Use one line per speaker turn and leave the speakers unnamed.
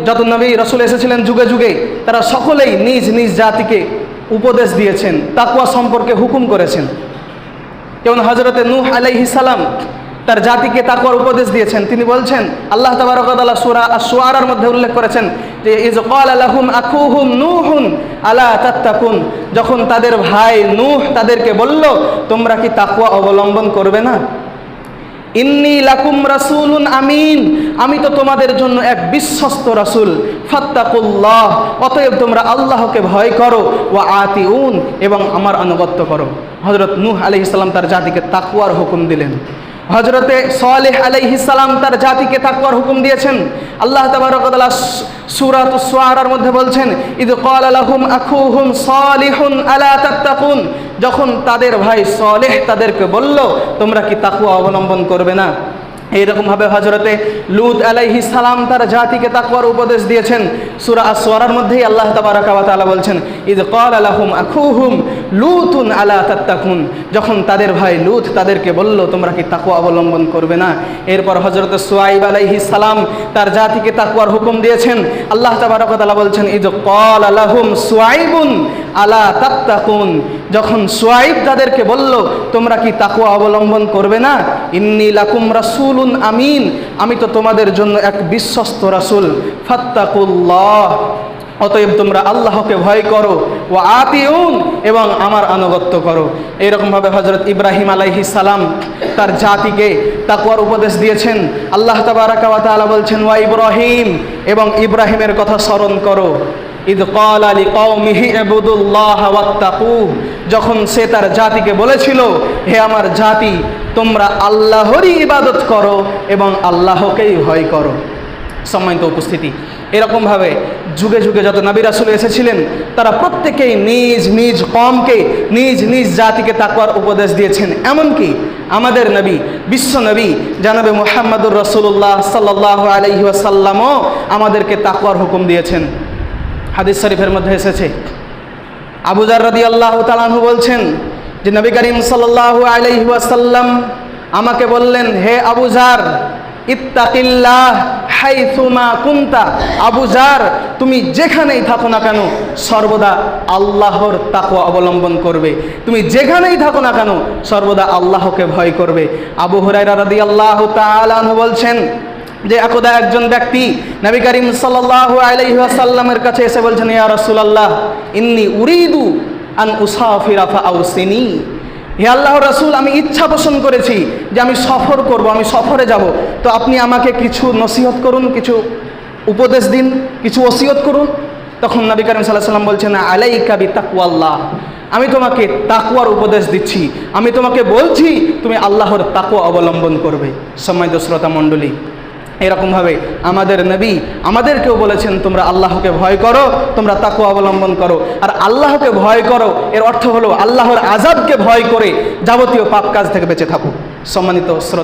যত নবী রাসূল এসেছিলেন যুগে যুগে, তারা সকলেই নিজ নিজ জাতিকে উপদেশ দিয়েছেন, তাকওয়া সম্পর্কে হুকুম করেছেন। যেমন হযরতে নূহ আলাইহিস সালাম তার জাতিকে তাকওয়ার উপদেশ দিয়েছেন। তিনি বলছেন, আল্লাহ তাবারক ওয়া তাআলা সূরা আশ-শুআরার মধ্যে উল্লেখ করেছেন যে ইয ক্বালা লাহুম আখুহুম নূহুন আলা তাত্তাকুন, যখন তাদের ভাই নূহ তাদেরকে বলল, তোমরা কি তাকওয়া অবলম্বন করবে না? ইন্নী লাকুম রাসূলুন আমিন, আমি তো তোমাদের জন্য এক বিশ্বস্ত রাসূল। ফাত্তাকুল্লাহ, অতএব তোমরা আল্লাহকে ভয় করো। ওয়া আতিউন, এবং আমার আনুগত্য করো। হযরত নূহ আলাইহিস সালাম তার জাতিকে তাকওয়ার হুকুম দিলেন। হযরতে সালেহ আলাইহিস সালাম তার জাতিকে তাকওয়ার হুকুম দিয়েছেন। আল্লাহ তাবারক ওয়া তাআলা সূরাতুস শুআরার মধ্যে বলছেন, ইয ক্বালা লাহুম আখুহুম সালিহুন আলা তাত্তাকুন, যখন তাদের ভাই সালেহ তাদেরকে বলল, তোমরা কি তাকওয়া অবলম্বন করবে না? এইরকমভাবে হযরতে লূত আলাইহিস সালাম তার জাতিকে তাকওয়ার উপদেশ দিয়েছেন। সূরা আশ-শুআরার মধ্যেই আল্লাহ তাবারাকা ওয়া তাআলা বলছেন, ইয ক্বালা লাহুম আখুহুম লূতুন আলা তাত্তাকুন, যখন তাদের ভাই লূত তাদেরকে বলল, তোমরা কি তাকওয়া অবলম্বন করবে না? এরপর হযরতে শুআয়ব আলাইহিস সালাম তার জাতিকে তাকওয়ার হুকুম দিয়েছেন। আল্লাহ তাবারাকা ওয়া তাআলা বলছেন, ইয ক্বালা লাহুম শুআয়বুন আলা তাত্তাকুন, যখন শুআয়ব তাদেরকে বলল, তোমরা কি তাকওয়া অবলম্বন করবে না? ইন্নী লাকুম রাসূলুন আমিন, আমি তো তোমাদের জন্য এক বিশ্বস্ত রাসূল। ফাত্তাকুল্লাহ, অতএব তোমরা আল্লাহকে ভয় করো। ওয়া আতিউন, এবং আমার আনুগত্য করো। এইরকমভাবে হযরত ইব্রাহিম আলাইহিস সালাম তার জাতিকে তাকওয়ার উপদেশ দিয়েছেন। আল্লাহ তাবারাকা ওয়া তাআলা বলছেন, ওয়া ইব্রাহিম, এবং ইব্রাহিমের কথা স্মরণ করো। ইয ক্বালা লিকওমিহি ইবুদুল্লাহ ওয়াত্তাকুহ, যখন সে তার জাতিকে বলেছিল, হে আমার জাতি, তোমরা আল্লাহরই ইবাদত করো এবং আল্লাহকেই ভয় করো। সম্মানিত উপস্থিতি, এরকমভাবে যুগে যুগে যত নবী রাসূল এসেছিলেন, তারা প্রত্যেকেই নিজ নিজ কওমকে, নিজ নিজ জাতিকে তাকওয়ার উপদেশ দিয়েছেন। এমনকি আমাদের নবী, বিশ্ব নবী জনাবে মুহাম্মদুর রাসূলুল্লাহ সাল্লাল্লাহু আলাইহি ওয়াসাল্লামও আমাদেরকে তাকওয়ার হুকুম দিয়েছেন। হাদিস শরীফের মধ্যে এসেছে, আবু যার রাদিয়াল্লাহু তাআলা আনহু বলছেন যে নবী করিম সাল্লাল্লাহু আলাইহি ওয়াসাল্লাম আমাকে বললেন, হে আবু যার, ইত্তাকিল্লাহ হাইথুমা কুনতা, আবু যার, তুমি যেখানেই থাকো না কেন সর্বদা আল্লাহর তাকওয়া অবলম্বন করবে। তুমি যেখানেই থাকো না কেন সর্বদা আল্লাহকে ভয় করবে। আবু হুরায়রা রাদিয়াল্লাহু তাআলা আনহু বলছেন যে একদা একজন ব্যক্তি নবী করিম সাল্লাল্লাহু আলাইহি ওয়াসাল্লামের কাছে এসে বলছেন, ইয়া রাসূলুল্লাহ, ইন্নী উরিদু আন উসাফিরা ফাআউসিনি, হে আল্লাহর রাসূল, আমি ইচ্ছা পোষণ করেছি যে আমি সফর করব, আমি সফরে যাব, তো আপনি আমাকে কিছু নসিহত করুন, কিছু উপদেশ দিন, কিছু ওসিয়ত করুন। তখন নবী করিম সাল্লাল্লাহু আলাইহি ওয়াসাল্লাম বলছেন, আলাইকা বিতাকওয়াল্লাহ, আমি তোমাকে তাকওয়ার উপদেশ দিচ্ছি, আমি তোমাকে বলছি তুমি আল্লাহর তাকওয়া অবলম্বন করবে। সম্মানিত শ্রোতা মণ্ডলী, এরকমভাবে আমাদের নবী আমাদেরকেও বলেছেন, তোমরা আল্লাহকে ভয় করো, তোমরা তাকওয়া অবলম্বন করো। আর আল্লাহকে ভয় করো এর অর্থ হলো আল্লাহর আযাবকে ভয় করে যাবতীয় পাপ কাজ থেকে বেঁচে থাকো। সম্মানিত শ্রোতা।